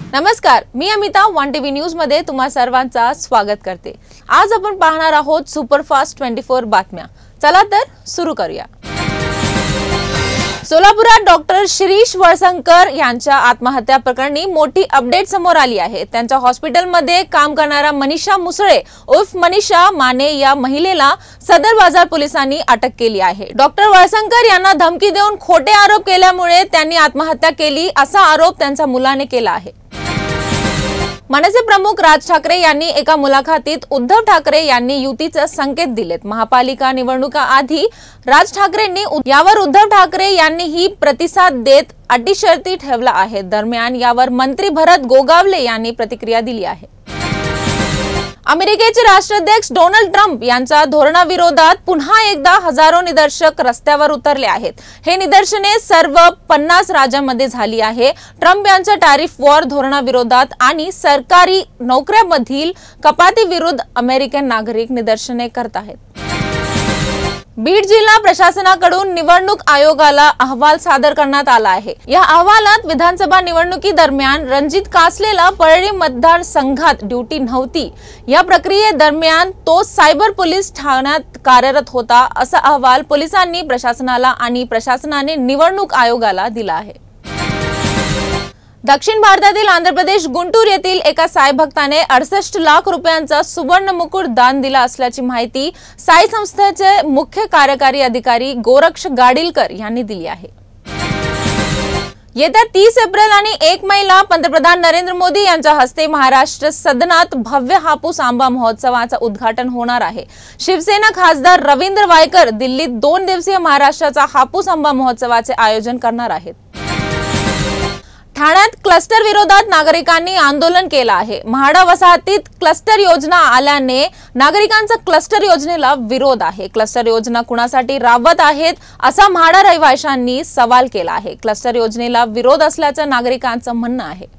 नमस्कार, मी Amita one TV news मध्ये तुम्हा सर्वांचा स्वागत करते। आज आपण पाहणार आहोत सुपरफास्ट 24 बातम्या। चला तर सुरू करूया। सोलापुरात डॉक्टर शिरीष वळसंकर यांच्या आत्महत्या प्रकरणी मोठी अपडेट समोर आली आहे। त्यांच्या हॉस्पिटलमध्ये काम करणारा मनीषा मुसळे उर्फ मनीषा माने या महिलेला सदर बाजार पोलिसांनी अटक केली आहे। डॉक्टर वळसंकर यांना धमकी देऊन खोटे आरोप केल्यामुळे त्यांनी आत्महत्या केली असा आरोप त्यांच्या मुलाने केला आहे। मनसे प्रमुख राज ठाकरे यांनी एका मुलाखतीत उद्धव ठाकरे यांनी युतीचे संकेत दिलेत। महापालिका निवडणुका आधी राज ठाकरेंनी यावर उद्धव ठाकरे यांनीही प्रतिसाद देत अटी शर्ती ठेवला आहे। दरम्यान यावर मंत्री भरत गोगावले यांनी प्रतिक्रिया दिली आहे। अमेरिकेचे राष्ट्राध्यक्ष डोनाल्ड ट्रम्प यांच्या धोरणाविरोधात पुन्हा एकदा हजारो निदर्शक रस्त्यावर उतरले आहेत। हे निदर्शने सर्व 50 राज्यांमध्ये झाली आहे। ट्रम्प यांच्या टॅरिफ वॉर धोरणाविरोधात आणि सरकारी नोकऱ्यांमधील कपातीविरुद्ध अमेरिकन नागरिक निदर्शने करत आहेत। बीड जिल्हा प्रशासनाकडून निवडणूक आयोगाला अहवाल सादर करण्यात आला आहे। या अहवालात विधानसभा निवडणुकीदरम्यान रणजित कासलेला परळी मतदारसंघात ड्युटी नव्हती। या प्रक्रियेदरम्यान तो सायबर पोलीस ठाण्यात कार्यरत होता असा अहवाल पोलिसांनी प्रशासनाला आणि प्रशासनाने निवडणूक आयोगाला दिला आहे। दक्षिण भारतातील आंध्र प्रदेश गुंटूर येथील एका साई भक्ताने 68 लाख रुपयांचा सुवर्ण मुकुट दान दिला असल्याची माहिती साई संस्थेचे मुख्य कार्यकारी अधिकारी गोरक्ष गाडीलकर यांनी दिली आहे। येत्या 30 एप्रिल आणि 1 मेला पंतप्रधान नरेंद्र मोदी यांच्या हस्ते महाराष्ट्र सदनात भव्य हापूस आंबा महोत्सवाचे उद्घाटन होणार आहे। शिवसेना खासदार रवींद्र वायकर दिल्लीत 2 दिवसीय महाराष्ट्राचा हापूस आंबा महोत्सवाचे आयोजन करणार आहेत। ठाण्यात क्लस्टर विरोधात नागरिकांनी आंदोलन केलं आहे। म्हाडा वसाहतीत क्लस्टर योजना आल्याने नागरिकांचा क्लस्टर योजनेला विरोध आहे। क्लस्टर योजना कुणासाठी राबवत आहेत असा म्हाडा रहिवाशांनी सवाल केला आहे। क्लस्टर योजनेला विरोध असल्याचं नागरिकांचं म्हणणं आहे।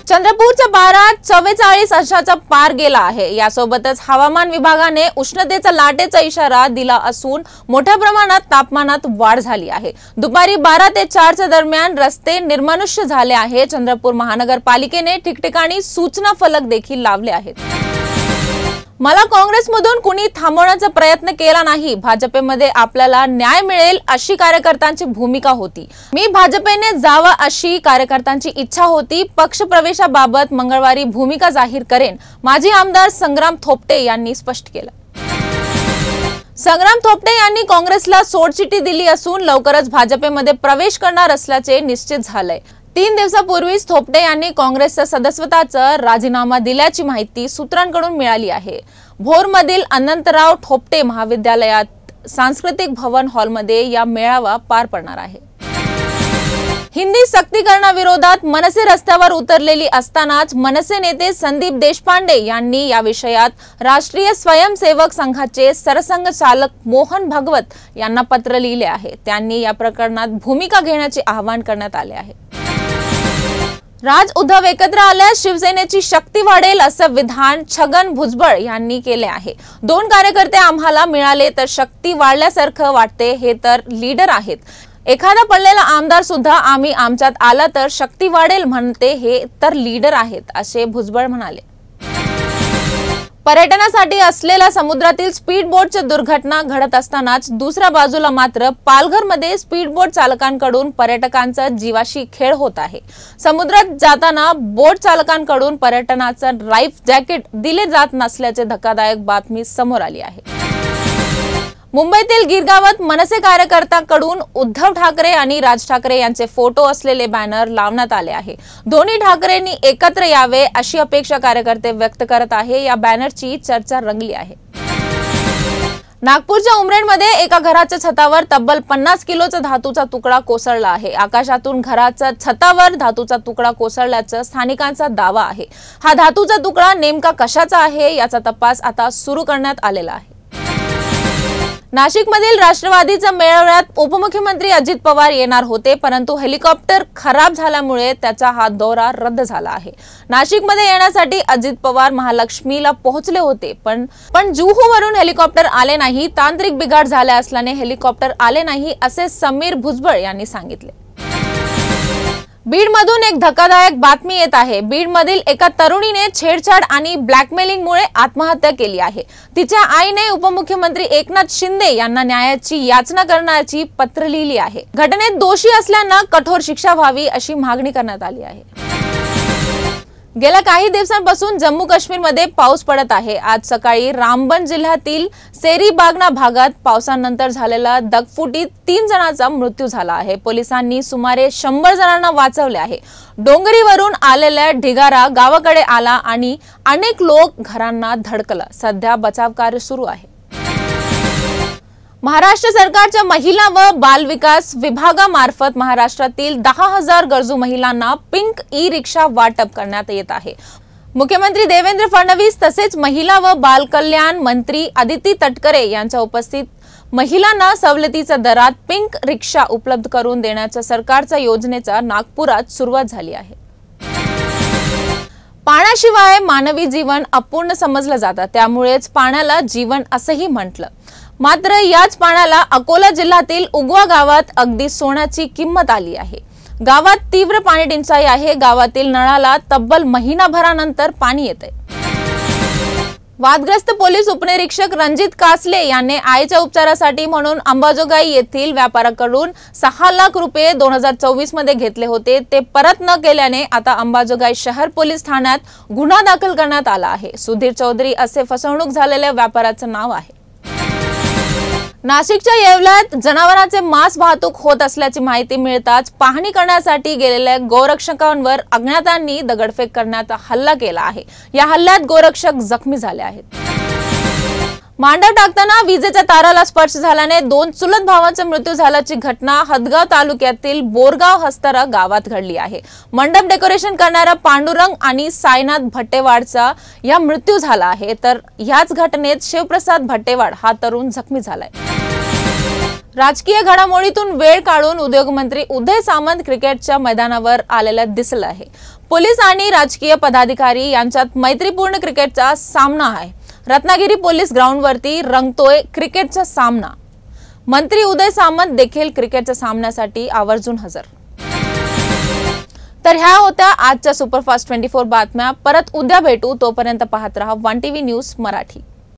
चंद्रपूरचा पारा 44 अंशाचा पार गेला आहे। यासोबतच हवामान विभागाने उष्णतेचा लाटेचा इशारा दिला असून मोठ्या प्रमाणात तापमानात वाढ झाली आहे। दुपारी 12 ते 4 दरम्यान रस्ते निर्मनुष्य झाले आहे। चंद्रपूर महानगरपालिकेने ठिकठिकाणी सूचना फलक देखील लावले आहेत। मला काँग्रेसमधून कुणी थांबवण्याचा प्रयत्न केला नाही। भाजपमध्ये आपल्याला न्याय मिळेल अशी कार्यकर्त्यांची भूमिका होती। मी भाजपने जावं अशी कार्यकर्त्यांची इच्छा होती। पक्ष प्रवेशाबाबत मंगळवारी भूमिका जाहीर करेन, माजी आमदार संग्राम थोपटे यांनी स्पष्ट केलं। संग्राम थोपटे यांनी काँग्रेसला सोडचिठ्ठी दिली असून लवकरच भाजपमध्ये प्रवेश करणार असल्याचे निश्चित झालंय। 3 दिवसापूर्वीच थोपटे यांनी काँग्रेसच्या सदस्यत्वाचा राजीनामा दिल्याची माहिती सूत्रांकडून मिळाली आहे। भोरमधील अनंतराव ठोपटे महाविद्यालयात सांस्कृतिक भवन हॉलमध्ये या मेळावा पार पडणार आहे। हिंदी सक्तीकरणाविरोधात मनसे रस्त्यावर उतरलेली असतानाच मनसे नेते संदीप देशपांडे यांनी या विषयात राष्ट्रीय स्वयंसेवक संघाचे सरसंघचालक मोहन भागवत यांना पत्र लिहिले आहे। त्यांनी या प्रकरणात भूमिका घेण्याचे आवाहन करण्यात आले आहे। राज उद्धव एकत्र आल्यास शिवसेनेची शक्ती वाढेल असं विधान छगन भुजबळ यांनी केले आहे। 2 कार्यकर्ते आम्हाला मिळाले तर शक्ती वाढल्यासारखं वाटते। हे तर लीडर आहेत। एखादा पडलेला आमदार सुद्धा आम्ही आमच्यात आला तर शक्ती वाढेल म्हणते। हे तर लीडर आहेत असे भुजबळ म्हणाले। पर्यटनासाठी असलेल्या समुद्रातील स्पीड बोटची दुर्घटना घडत असतानाच दुसऱ्या बाजूला मात्र पालघरमध्ये स्पीड बोट चालकांकडून पर्यटकांचा जीवाशी खेळ होत आहे। समुद्रात जाताना बोट चालकांकडून पर्यटनाचं लाईफ जॅकेट दिले जात नसल्याचे धक्कादायक बातमी समोर आली आहे। मुंबईतील गिरगावात मनसे कार्यकर्त्यांकडून उद्धव ठाकरे आणि राज ठाकरे यांचे फोटो असलेले बॅनर लावण्यात आले आहे। दोन्ही ठाकरेंनी एकत्र यावे अशी अपेक्षा कार्यकर्ते व्यक्त करत आहे। या बॅनरची चर्चा रंगली आहे। नागपूरच्या उमरेडमध्ये एका घराच्या छतावर तब्बल 50 किलोचा धातूचा तुकडा कोसळला आहे। आकाशातून घराच्या छतावर धातूचा तुकडा कोसळल्याचा स्थानिकांचा दावा आहे। हा धातूचा तुकडा नेमका कशाचा आहे याचा तपास आता सुरू करण्यात आलेला आहे। नाशिकमधील राष्ट्रवादीच्या मेळाव्यात उपमुख्यमंत्री अजित पवार येणार होते, परंतु हेलिकॉप्टर खराब झाल्यामुळे त्याचा हा दौरा रद्द झाला आहे। नाशिकमध्ये येण्यासाठी अजित पवार महालक्ष्मीला पोहोचले होते, पण जुहूवरून हेलिकॉप्टर आले नाही। तांत्रिक बिघाड झाला असल्याने हेलिकॉप्टर आले नाही असे समीर भुजबळ यांनी सांगितले। बीडमधून एक धक्कादायक बातमी येत आहे। बीडमधील एका तरुणीने छेडछाड आणि ब्लॅकमेलिंगमुळे आत्महत्या केली आहे। तिच्या आईने उपमुख्यमंत्री एकनाथ शिंदे यांना न्यायाची याचना करण्याची पत्र लिहिली आहे। घटनेत दोषी असल्यानं कठोर शिक्षा व्हावी अशी मागणी करण्यात आली आहे। गेल्या काही दिवसांपासून जम्मू काश्मीरमध्ये पाऊस पडत आहे। आज सकाळी रामबन जिल्ह्यातील सेरीबागना भागात पावसानंतर झालेल्या दगफुटीत 3 जणांचा मृत्यू झाला आहे। पोलिसांनी सुमारे 100 जणांना वाचवले आहे। डोंगरीवरून आलेला ढिगारा गावाकडे आला आणि अनेक लोक घरांना धडकलं। सध्या बचाव कार्य सुरू आहे। महाराष्ट्र सरकारच्या महिला व बाल विकास विभागामार्फत महाराष्ट्रातील 10,000 गरजू महिलांना पिंक ई-रिक्षा वाटप करण्यात येत आहे। मुख्यमंत्री देवेंद्र फडणवीस तसेच महिला व बाल कल्याण मंत्री अदिती तटकरे यांच्या उपस्थित महिलांना सवलतीच्या दरात पिंक रिक्षा उपलब्ध करून देण्याच्या सरकारच्या योजनेचा नागपुरात सुरुवात झाली आहे। पाण्याशिवाय मानवी जीवन अपूर्ण समजलं जातं, त्यामुळेच पाण्याला जीवन असंही म्हटलं। मात्र याच पाण्याला अकोला जिल्ह्यातील उगवा गावात अगदी सोन्याची किंमत आली आहे। गावात तीव्र पाणी टंचाई आहे। गावातील नळाला तब्बल महिनाभरानंतर पाणी येते। वादग्रस्त पोलीस उपनिरीक्षक रणजित कासले यांनी आईच्या उपचारासाठी म्हणून अंबाजोगाई येथील व्यापाऱ्याकडून 6 लाख रुपये 2024 मध्ये घेतले होते। ते परत न केल्याने आता अंबाजोगाई शहर पोलीस ठाण्यात गुन्हा दाखल करण्यात आला आहे। सुधीर चौधरी असे फसवणूक झालेल्या व्यापाऱ्याचं नाव आहे। नाशिकच्या येवल्यात जनावरांचे मांस वाहतूक होत असल्याची माहिती मिळताच पाहणी करण्यासाठी गेलेल्या गोरक्षकांवर अज्ञातांनी दगडफेक करण्यात हल्ला केला आहे। या हल्ल्यात गोरक्षक जखमी झाले आहेत। मांडव टाकताना विजेच्या ताराला स्पर्श झाल्याने 2 चुलत भावांचा मृत्यू झाल्याची घटना हदगाव तालुक्यातील बोरगाव हस्तरा गावात घडली आहे। मंडप डेकोरेशन करणारा पांडुरंग आणि साईनाथ भट्टेवाडचा या मृत्यू झाला आहे, तर याच घटनेत शिवप्रसाद भट्टेवाड हा तरुण जखमी झालाय। राजकीय घडामोडीतून वेळ काढून उद्योगमंत्री उदय सामंत क्रिकेटच्या मैदानावर आलेला दिसला आहे। पोलीस आणि राजकीय पदाधिकारी यांच्यात मैत्रीपूर्ण क्रिकेटचा सामना आहे। रत्नागिरी पोलीस ग्राउंडवरती रंगतोय क्रिकेटचा सामना। मंत्री उदय सामंत देखील क्रिकेटच्या सामन्यासाठी आवर्जून हजर। तर ह्या होत्या आजच्या सुपरफास्ट 24 बातम्या। परत उद्या भेटू, तोपर्यंत पाहत रहा वन टीव्ही न्यूज मराठी।